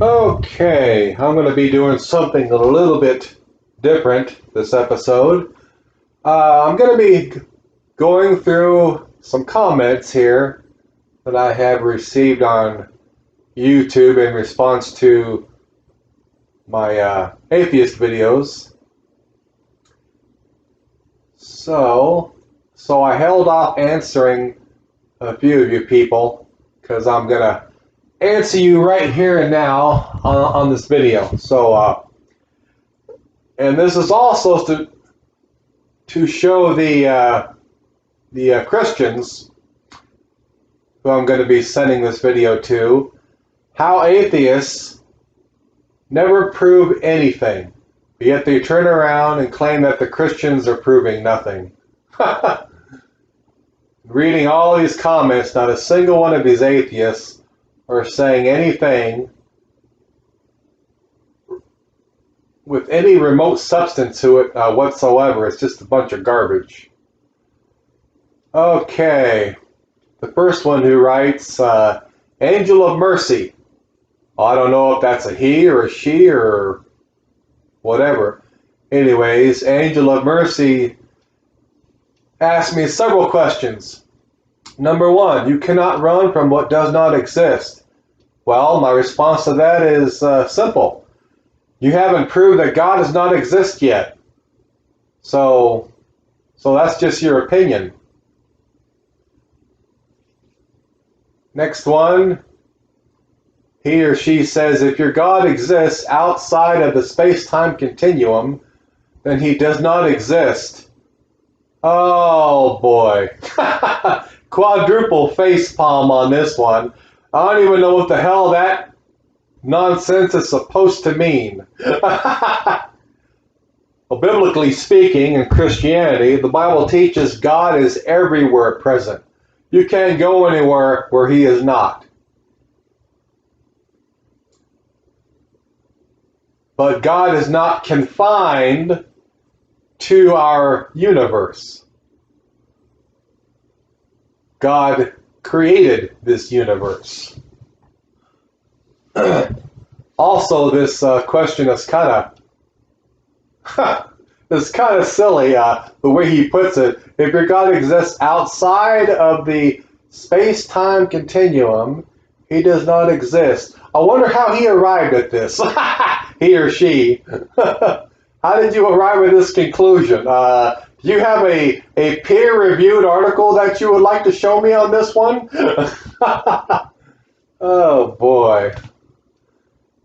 Okay, I'm going to be doing something a little bit different this episode. I'm going to be going through some comments here that I have received on YouTube in response to my atheist videos. So I held off answering a few of you people because I'm going to answer you right here and now on this video. And this is also to show the Christians who I'm going to be sending this video to how atheists never prove anything, but yet they turn around and claim that the Christians are proving nothing. Reading all these comments, not a single one of these atheists are saying anything with any remote substance to it whatsoever. It's just a bunch of garbage. Okay, the first one who writes, Angel of Mercy. I don't know if that's a he or a she or whatever. Anyways, Angel of Mercy asked me several questions. Number one, you cannot run from what does not exist. Well, my response to that is simple. You haven't proved that God does not exist yet. So that's just your opinion. Next one, he or she says, if your God exists outside of the space-time continuum, then he does not exist. Oh boy. Quadruple facepalm on this one. I don't even know what the hell that nonsense is supposed to mean. Well, biblically speaking, in Christianity, the Bible teaches God is everywhere present. You can't go anywhere where he is not. But God is not confined to our universe. God created this universe. Also, this question is kind of silly, the way he puts it. If your God exists outside of the space-time continuum, he does not exist. I wonder how he arrived at this. He or she. How did you arrive at this conclusion? Do you have a peer-reviewed article that you would like to show me on this one? Oh boy.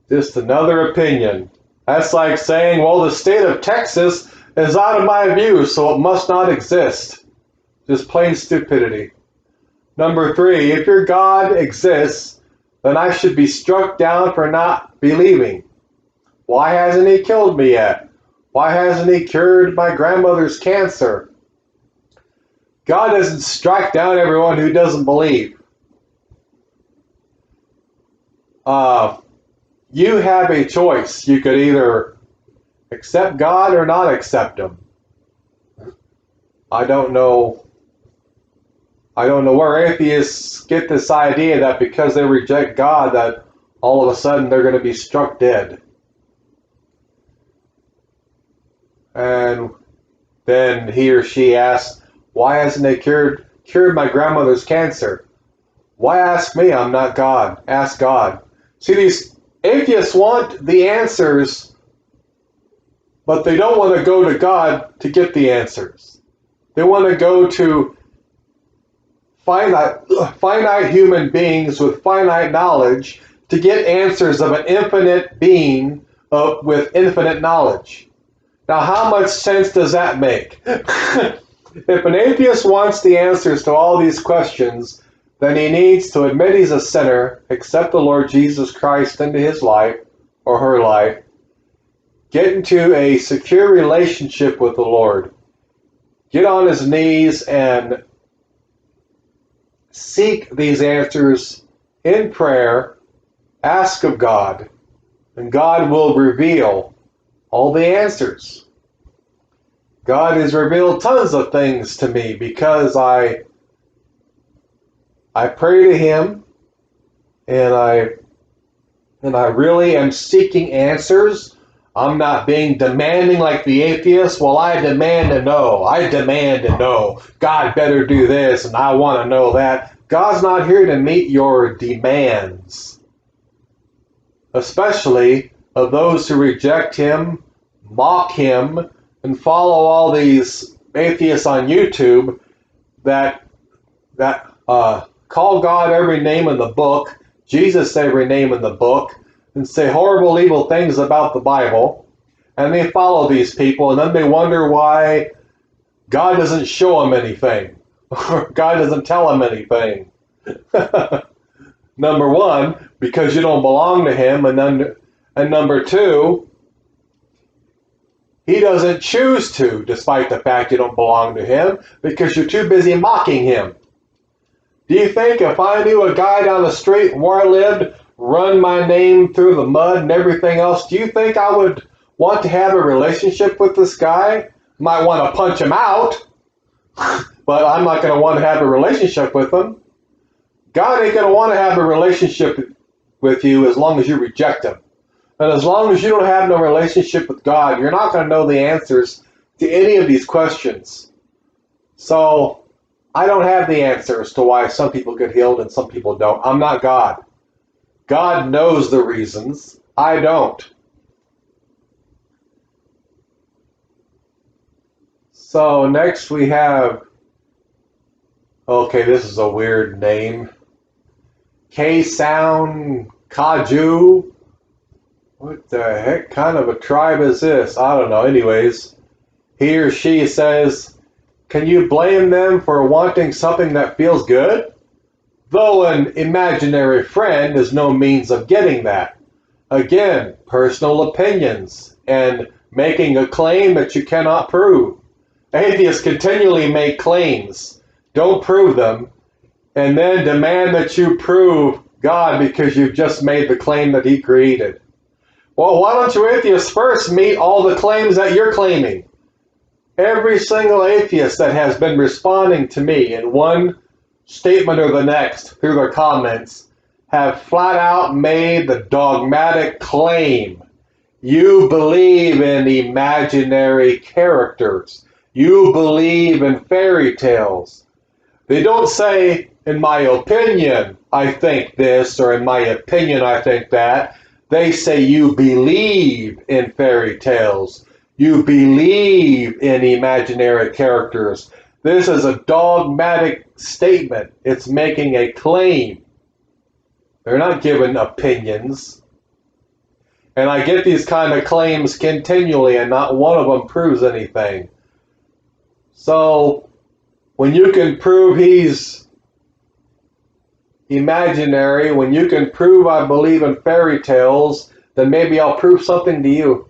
Just another opinion. That's like saying, well, the state of Texas is out of my view, so it must not exist. Just plain stupidity. Number three, if your God exists, then I should be struck down for not believing. Why hasn't he killed me yet? Why hasn't he cured my grandmother's cancer? God doesn't strike down everyone who doesn't believe. You have a choice. You could either accept God or not accept him. I don't know where atheists get this idea that because they reject God that all of a sudden they're going to be struck dead. And then he or she asks, why hasn't he cured my grandmother's cancer? Why ask me? I'm not God. Ask God. See, these atheists want the answers, but they don't want to go to God to get the answers. They want to go to finite human beings with finite knowledge to get answers of an infinite being with infinite knowledge. Now, how much sense does that make? If an atheist wants the answers to all these questions, then he needs to admit he's a sinner, accept the Lord Jesus Christ into his life or her life, get into a secure relationship with the Lord, get on his knees and seek these answers in prayer, ask of God, and God will reveal all the answers. God has revealed tons of things to me because I pray to him and I and I really am seeking answers. I'm not being demanding like the atheists. Well, I demand to know. I demand to know. God better do this, and I want to know that. God's not here to meet your demands, especially of those who reject Him, mock Him, and follow all these atheists on YouTube that call God every name in the book, Jesus every name in the book, and say horrible, evil things about the Bible, and they follow these people, and then they wonder why God doesn't show them anything, or God doesn't tell them anything. Number one, because you don't belong to Him, and number two, He doesn't choose to, despite the fact you don't belong to Him, because you're too busy mocking Him. Do you think if I knew a guy down the street where I lived, run my name through the mud and everything else, do you think I would want to have a relationship with this guy? Might want to punch him out, but I'm not going to want to have a relationship with him. God ain't going to want to have a relationship with you as long as you reject Him. And as long as you don't have no relationship with God, you're not going to know the answers to any of these questions. So, I don't have the answers to why some people get healed and some people don't. I'm not God. God knows the reasons. I don't. So next we have, okay, this is a weird name. K-Sound Kaju. What the heck kind of a tribe is this? I don't know. Anyways, he or she says, can you blame them for wanting something that feels good? Though an imaginary friend is no means of getting that. Again, personal opinions and making a claim that you cannot prove. Atheists continually make claims, don't prove them, and then demand that you prove God because you've just made the claim that He created. Well, why don't you atheists first meet all the claims that you're claiming? Every single atheist that has been responding to me in one statement or the next through their comments have flat out made the dogmatic claim. You believe in imaginary characters. You believe in fairy tales. They don't say, in my opinion, I think this, or in my opinion, I think that. They say you believe in fairy tales. You believe in imaginary characters. This is a dogmatic statement. It's making a claim. They're not giving opinions. And I get these kind of claims continually, and not one of them proves anything. So, when you can prove He's imaginary, when you can prove I believe in fairy tales, then maybe I'll prove something to you.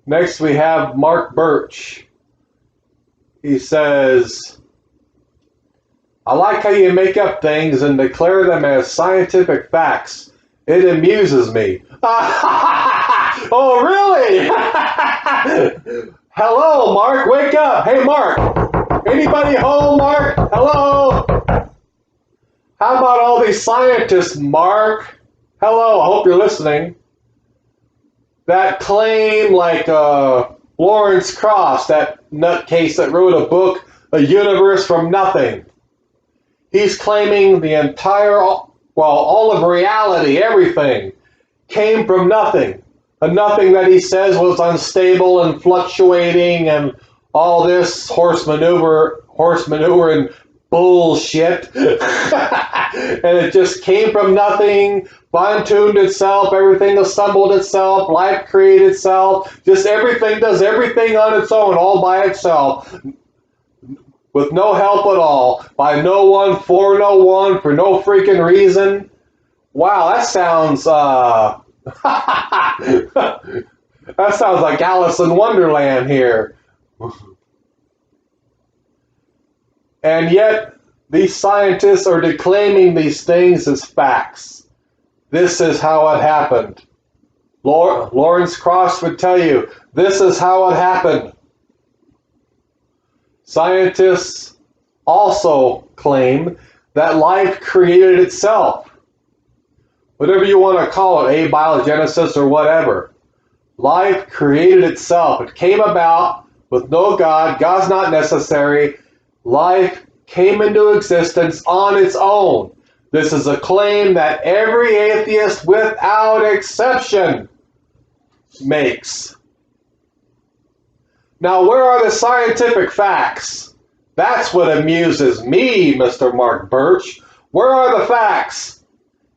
Next we have Mark Birch. He says, I like how you make up things and declare them as scientific facts. It amuses me. Oh, really? Hello, Mark. Wake up. Hey, Mark. Anybody home, Mark? Hello? How about all these scientists, Mark? Hello, I hope you're listening. That claim, like Lawrence Cross, that nutcase that wrote a book, A Universe from Nothing. He's claiming the entire, well, all of reality, everything, came from nothing. A nothing that he says was unstable and fluctuating and all this horse maneuver and bullshit. And it just came from nothing, fine-tuned itself, everything assembled itself, life created itself, just everything does everything on its own, all by itself, with no help at all, by no one, for no one, for no freaking reason. Wow, that sounds, that sounds like Alice in Wonderland here. And yet, these scientists are declaiming these things as facts. This is how it happened. Lawrence Cross would tell you, this is how it happened. Scientists also claim that life created itself. whatever you want to call it, abiogenesis or whatever. Life created itself. It came about with no God. God's not necessary. Life came into existence on its own. This is a claim that every atheist, without exception, makes. Now, where are the scientific facts? That's what amuses me, Mr. Mark Birch. Where are the facts?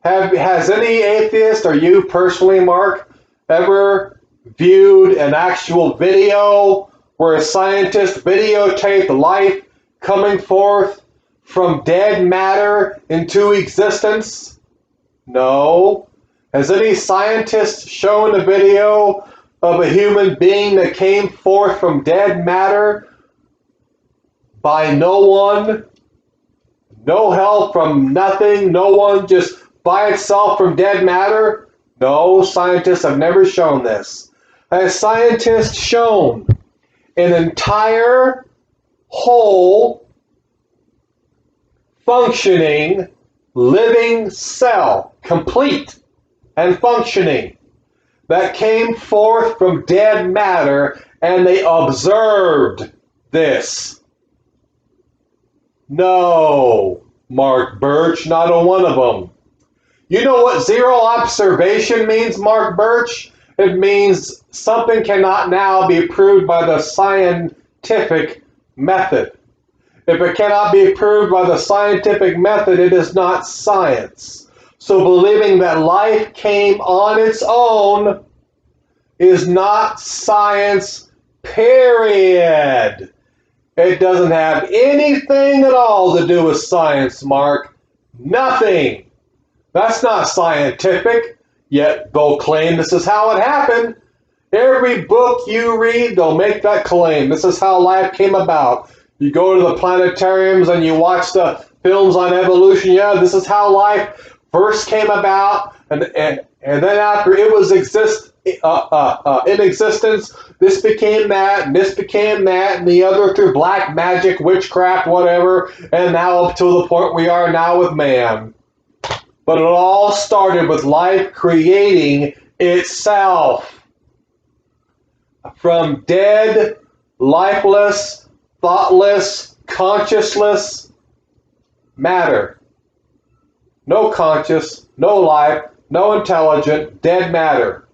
Has any atheist, or you personally, Mark, ever viewed an actual video where a scientist videotaped life coming forth from dead matter into existence? No. Has any scientist shown a video of a human being that came forth from dead matter by no one? No help from nothing? No one, just by itself from dead matter? No, scientists have never shown this. Has scientists shown an entire, whole, functioning, living cell, complete and functioning, that came forth from dead matter, and they observed this? No, Mark Birch, not a one of them. You know what zero observation means, Mark Birch? It means something cannot now be proved by the scientific method. If it cannot be proved by the scientific method, it is not science. So believing that life came on its own is not science, period. It doesn't have anything at all to do with science, Mark. Nothing. That's not scientific, yet they'll claim this is how it happened. Every book you read, they'll make that claim. This is how life came about. You go to the planetariums and you watch the films on evolution. Yeah, this is how life first came about, and then after it was in existence, this became that, and this became that, and the other through black magic, witchcraft, whatever, and now up to the point we are now with man. But it all started with life creating itself from dead, lifeless, thoughtless, consciousless matter. No conscious, no life, no intelligent, dead matter.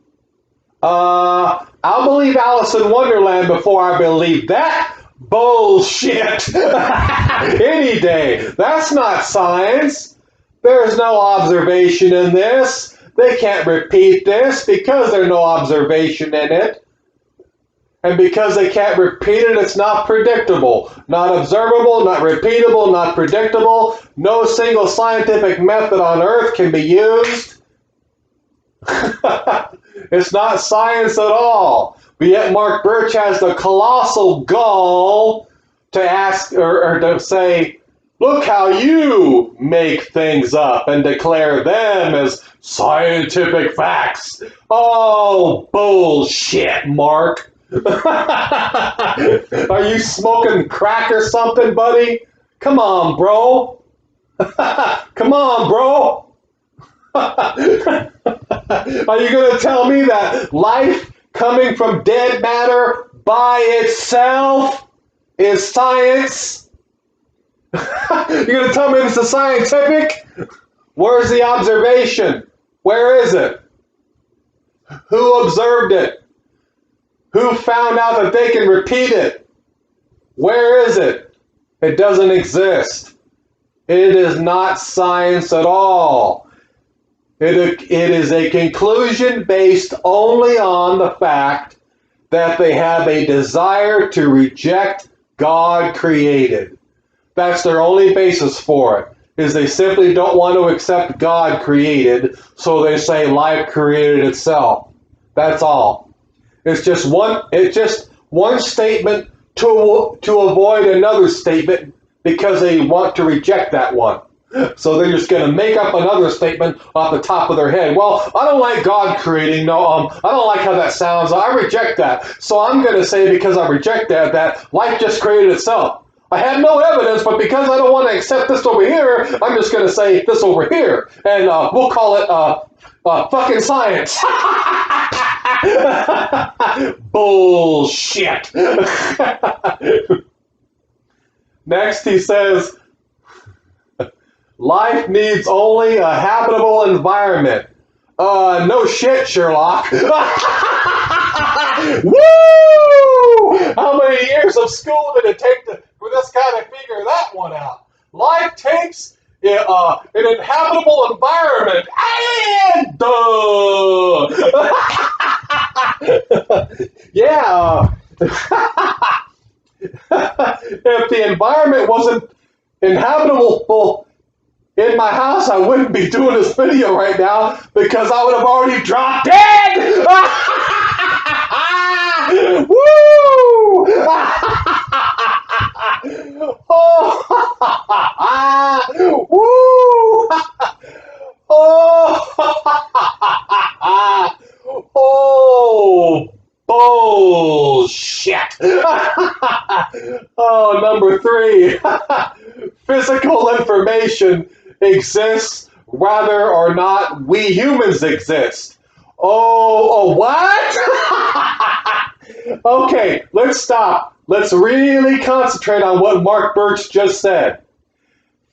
I'll believe Alice in Wonderland before I believe that bullshit any day. That's not science. There's no observation in this. They can't repeat this because there's no observation in it. And because they can't repeat it, it's not predictable. Not observable, not repeatable, not predictable. No single scientific method on earth can be used. It's not science at all. But yet Mark Birch has the colossal gall to ask or to say, look how you make things up and declare them as scientific facts. Oh, bullshit, Mark. Are you smoking crack or something, buddy? Come on, bro. Come on, bro. Are you going to tell me that life coming from dead matter by itself is science? You're going to tell me this is scientific? Where's the observation? Where is it? Who observed it? Who found out that they can repeat it? Where is it? It doesn't exist. It is not science at all. It is a conclusion based only on the fact that they have a desire to reject God created. That's their only basis for it, is they simply don't want to accept God created, so they say life created itself. That's all. It's just one statement to avoid another statement because they want to reject that one. So they're just going to make up another statement off the top of their head. Well, I don't like God creating. No, I don't like how that sounds. I reject that. So I'm going to say, because I reject that life just created itself. I have no evidence, but because I don't want to accept this over here, I'm just going to say this over here. And we'll call it fucking science. Bullshit. Next, he says, life needs only a habitable environment. No shit, Sherlock. Woo! How many years of school did it take for this guy to figure that one out? Life takes an inhabitable environment. And duh! Yeah. If the environment wasn't inhabitable in my house, I wouldn't be doing this video right now because I would have already dropped dead. Woo! Oh! Woo! Oh! Bullshit! Oh, number 3. Physical information exists whether or not we humans exist. Oh, what? Okay, let's stop. Let's really concentrate on what Mark Birch just said.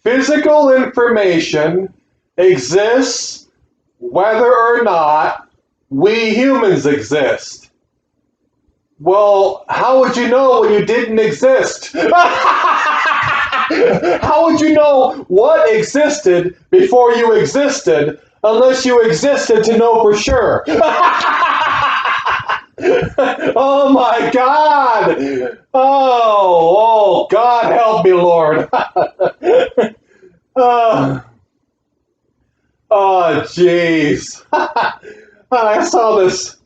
Physical information exists whether or not we humans exist. Well, how would you know when you didn't exist? How would you know what existed before you existed unless you existed to know for sure? Oh my God! Oh, God help me, Lord. Oh, jeez. I saw this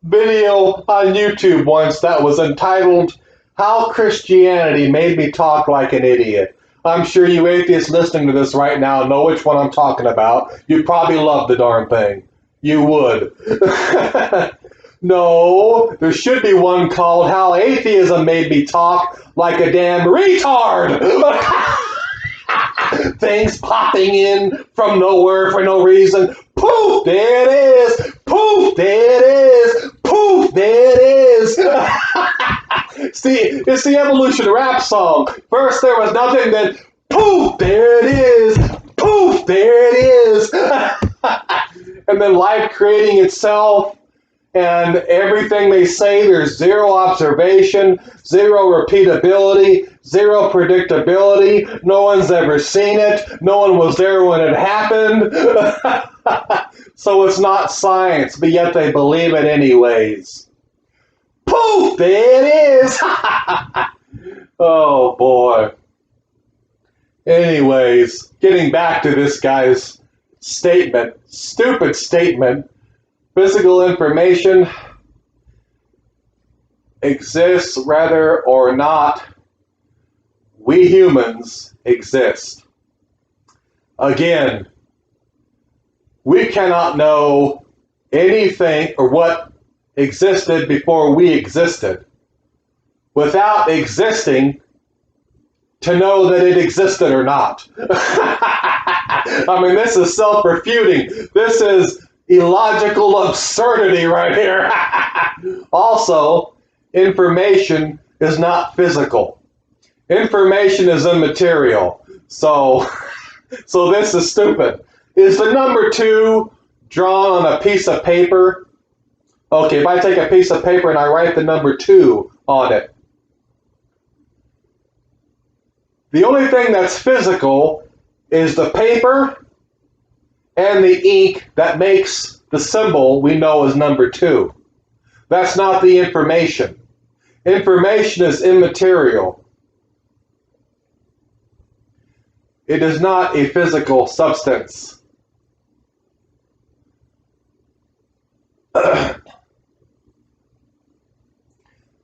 video on YouTube once that was entitled, How Christianity Made Me Talk Like an Idiot. I'm sure you atheists listening to this right now know which one I'm talking about. You'd probably love the darn thing. You would. No, there should be one called How Atheism Made Me Talk Like a Damn Retard. Things popping in from nowhere for no reason. Poof, there it is. Poof, there it is. Poof, there it is. See, it's the evolution rap song. First there was nothing, then poof, there it is. Poof, there it is. And then life creating itself. And everything they say, there's zero observation, zero repeatability, zero predictability. No one's ever seen it. No one was there when it happened. So it's not science, but yet they believe it anyways. Poof! There it is! Oh, boy. Anyways, getting back to this guy's statement, stupid statement. Physical information exists whether or not we humans exist. Again, we cannot know anything or what existed before we existed without existing to know that it existed or not. I mean, this is self-refuting. This is illogical absurdity right here. Also, information is not physical. Information is immaterial. So this is stupid. Is the number 2 drawn on a piece of paper? Okay, if I take a piece of paper and I write the number 2 on it, the only thing that's physical is the paper and the ink that makes the symbol we know as number 2. That's not the information. Information is immaterial. It is not a physical substance.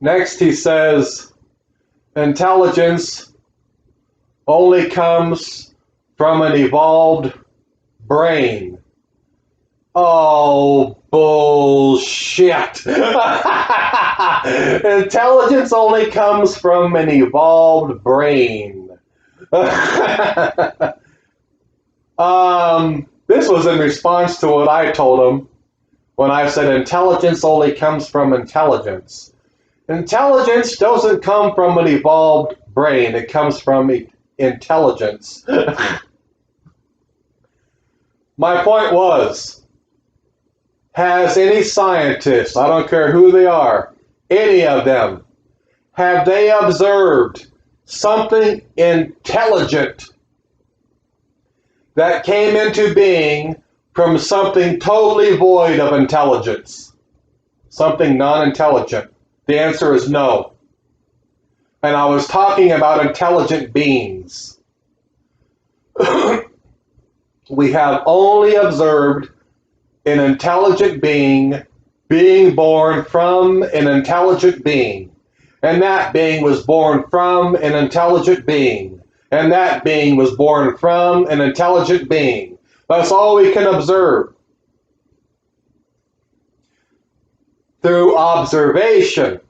Next he says, intelligence only comes from an evolved brain. Oh, Bullshit. Intelligence only comes from an evolved brain. This was in response to what I told him when I said intelligence only comes from intelligence. Intelligence doesn't come from an evolved brain. It comes from intelligence. My point was, has any scientist, I don't care who they are, any of them, have they observed something intelligent that came into being from something totally void of intelligence? Something non-intelligent. The answer is no. And I was talking about intelligent beings. We have only observed an intelligent being being born from an intelligent being. And that being was born from an intelligent being. And that being was born from an intelligent being. That's all we can observe. Through observation,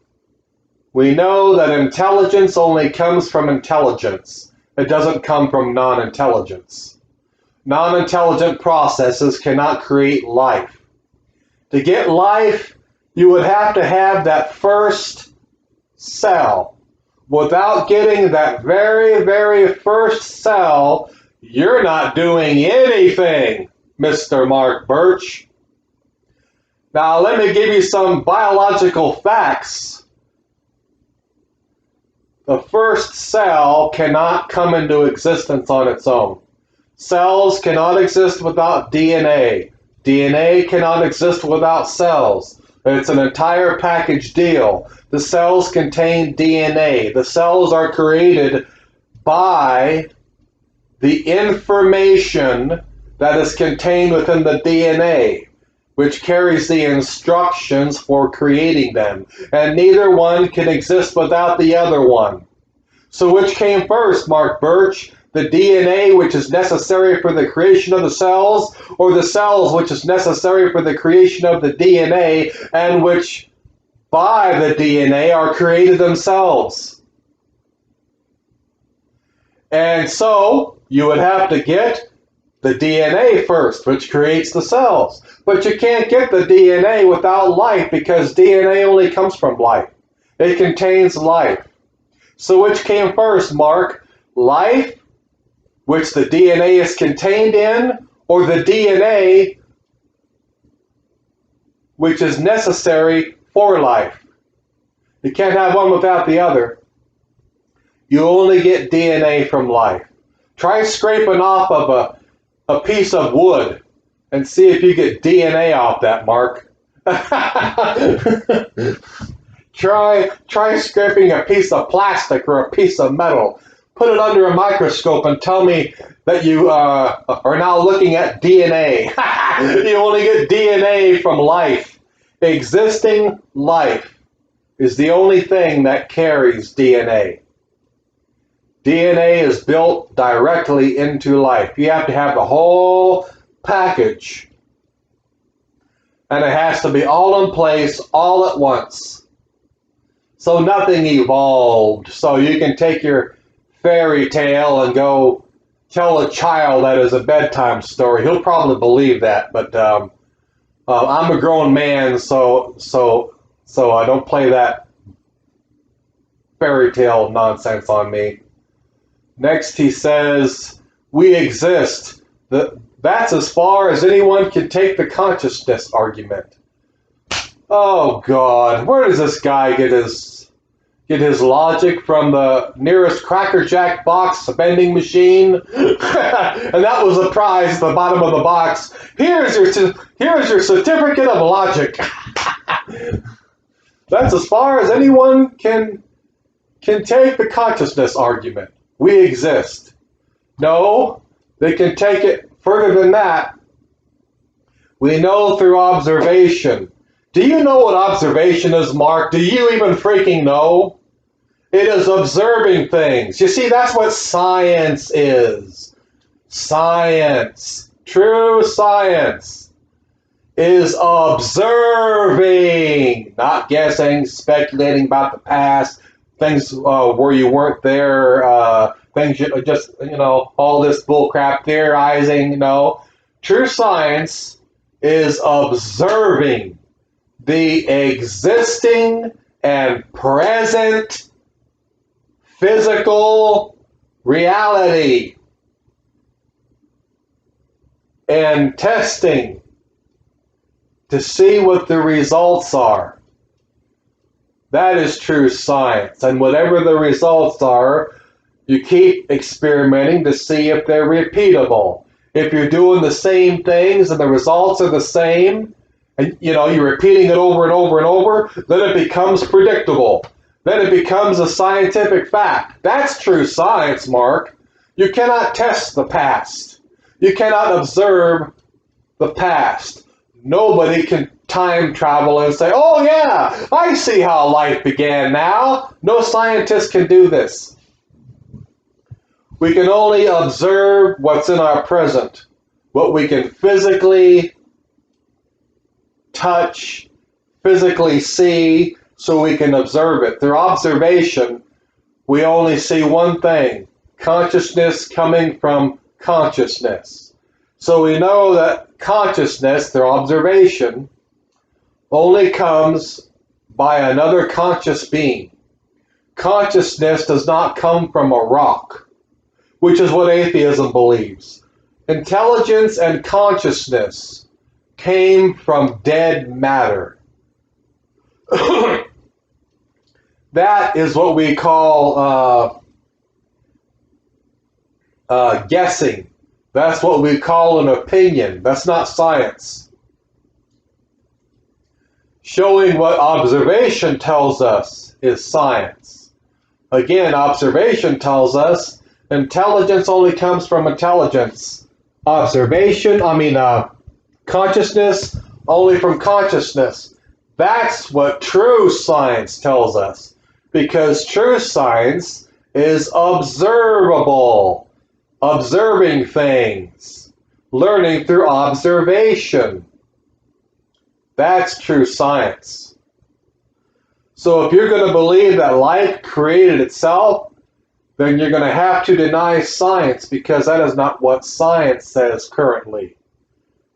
we know that intelligence only comes from intelligence. It doesn't come from non-intelligence. Non-intelligent processes cannot create life. To get life, you would have to have that first cell. Without getting that very, very first cell, you're not doing anything, Mr. Mark Birch. Now, let me give you some biological facts. The first cell cannot come into existence on its own. Cells cannot exist without DNA. DNA cannot exist without cells. It's an entire package deal. The cells contain DNA. The cells are created by the information that is contained within the DNA, which carries the instructions for creating them. And neither one can exist without the other one. So which came first, Mark Birch? The DNA, which is necessary for the creation of the cells, or the cells, which is necessary for the creation of the DNA, and which, by the DNA, are created themselves? And so, you would have to get the DNA first, which creates the cells. But you can't get the DNA without life, because DNA only comes from life. It contains life. So which came first, Mark? Life, which the DNA is contained in, or the DNA, which is necessary for life? You can't have one without the other. You only get DNA from life. Try scraping off of a piece of wood and see if you get DNA off that, Mark. Try scraping a piece of plastic or a piece of metal. Put it under a microscope and tell me that you are now looking at DNA. You only get DNA from life. Existing life is the only thing that carries DNA. DNA is built directly into life. You have to have the whole package. And it has to be all in place all at once. So nothing evolved. So you can take your fairy tale and go tell a child that as a bedtime story. He'll probably believe that, but I'm a grown man, so I don't play that fairy tale nonsense on me. Next, he says, we exist. That's as far as anyone can take the consciousness argument. Oh God, where does this guy get his logic from? The nearest Cracker Jack box vending machine? And that was the prize at the bottom of the box. Here's your certificate of logic. That's as far as anyone can take the consciousness argument. We exist. No, they can take it further than that. We know through observation. Do you know what observation is, Mark? Do you even freaking know? It is observing things. You see, that's what science is. Science. True science. is observing, not guessing, speculating about the past, things where you weren't there, things just, all this bullcrap, theorizing, True science is observing the existing and present physical reality and testing to see what the results are. That is true science. And whatever the results are, you keep experimenting to see if they're repeatable. If you're doing the same things and the results are the same, and you're repeating it over and over and over, then it becomes predictable. Then it becomes a scientific fact. That's true science, Mark. You cannot test the past. You cannot observe the past. Nobody can time travel and say, oh yeah, I see how life began now. No scientist can do this. We can only observe what's in our present, what we can physically touch, physically see, so we can observe it. Through observation, we only see one thing, consciousness coming from consciousness. So we know that consciousness, through observation, only comes by another conscious being. Consciousness does not come from a rock, which is what atheism believes. Intelligence and consciousness came from dead matter. That is what we call guessing. That's what we call an opinion. That's not science. Showing what observation tells us is science. Again, observation tells us intelligence only comes from intelligence. Consciousness only from consciousness. That's what true science tells us, because true science is observable, observing things, learning through observation. That's true science. So if you're going to believe that life created itself, then you're going to have to deny science, because that is not what science says currently.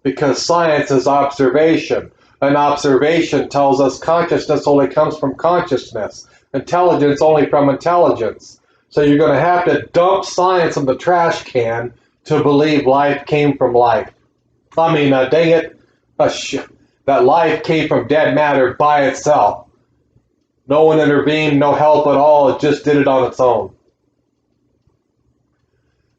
Because science is observation. And observation tells us consciousness only comes from consciousness. Intelligence only from intelligence. So you're going to have to dump science in the trash can to believe life came from life. Dang it. That life came from dead matter by itself. No one intervened, no help at all. It just did it on its own.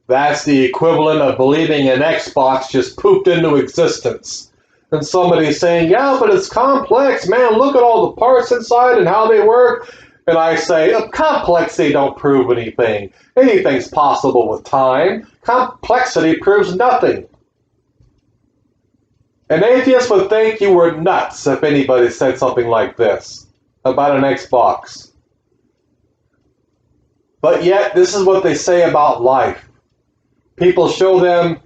That's the equivalent of believing an Xbox just pooped into existence. And somebody's saying, yeah, but it's complex, man. Look at all the parts inside and how they work. And I say, complexity don't prove anything. Anything's possible with time. Complexity proves nothing. An atheist would think you were nuts if anybody said something like this about an Xbox. But yet, this is what they say about life. People tell them,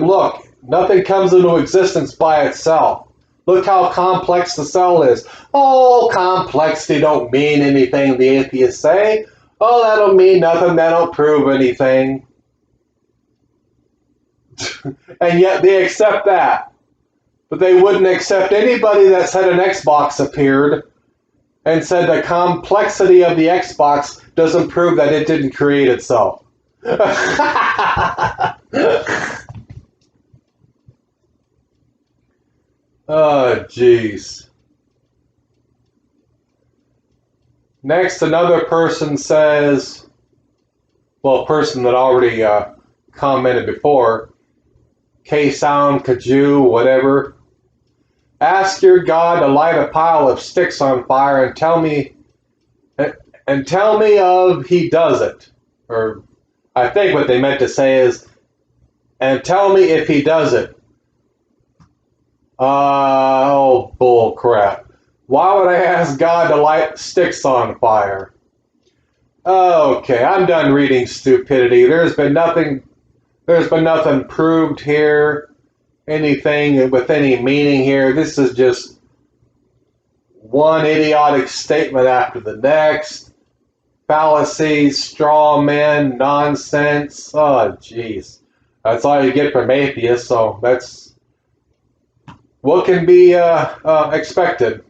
look, nothing comes into existence by itself. Look how complex the cell is. Oh, complexity don't mean anything, the atheists say. Oh, that don't mean nothing, that don't prove anything. And yet they accept that. But they wouldn't accept anybody that said an Xbox appeared and said the complexity of the Xbox doesn't prove that it didn't create itself. Oh, jeez. Next, another person says, well, a person that already commented before, K-Sound, Kaju, whatever. Ask your God to light a pile of sticks on fire and tell me of he does it. Or I think what they meant to say is, and tell me if he does it. Oh, bull crap. Why would I ask God to light sticks on fire? Okay, I'm done reading stupidity. There's been nothing proved here. anything with any meaning here. This is just one idiotic statement after the next. Fallacies, straw men, nonsense. Oh, jeez. That's all you get from atheists, so that's what can be expected.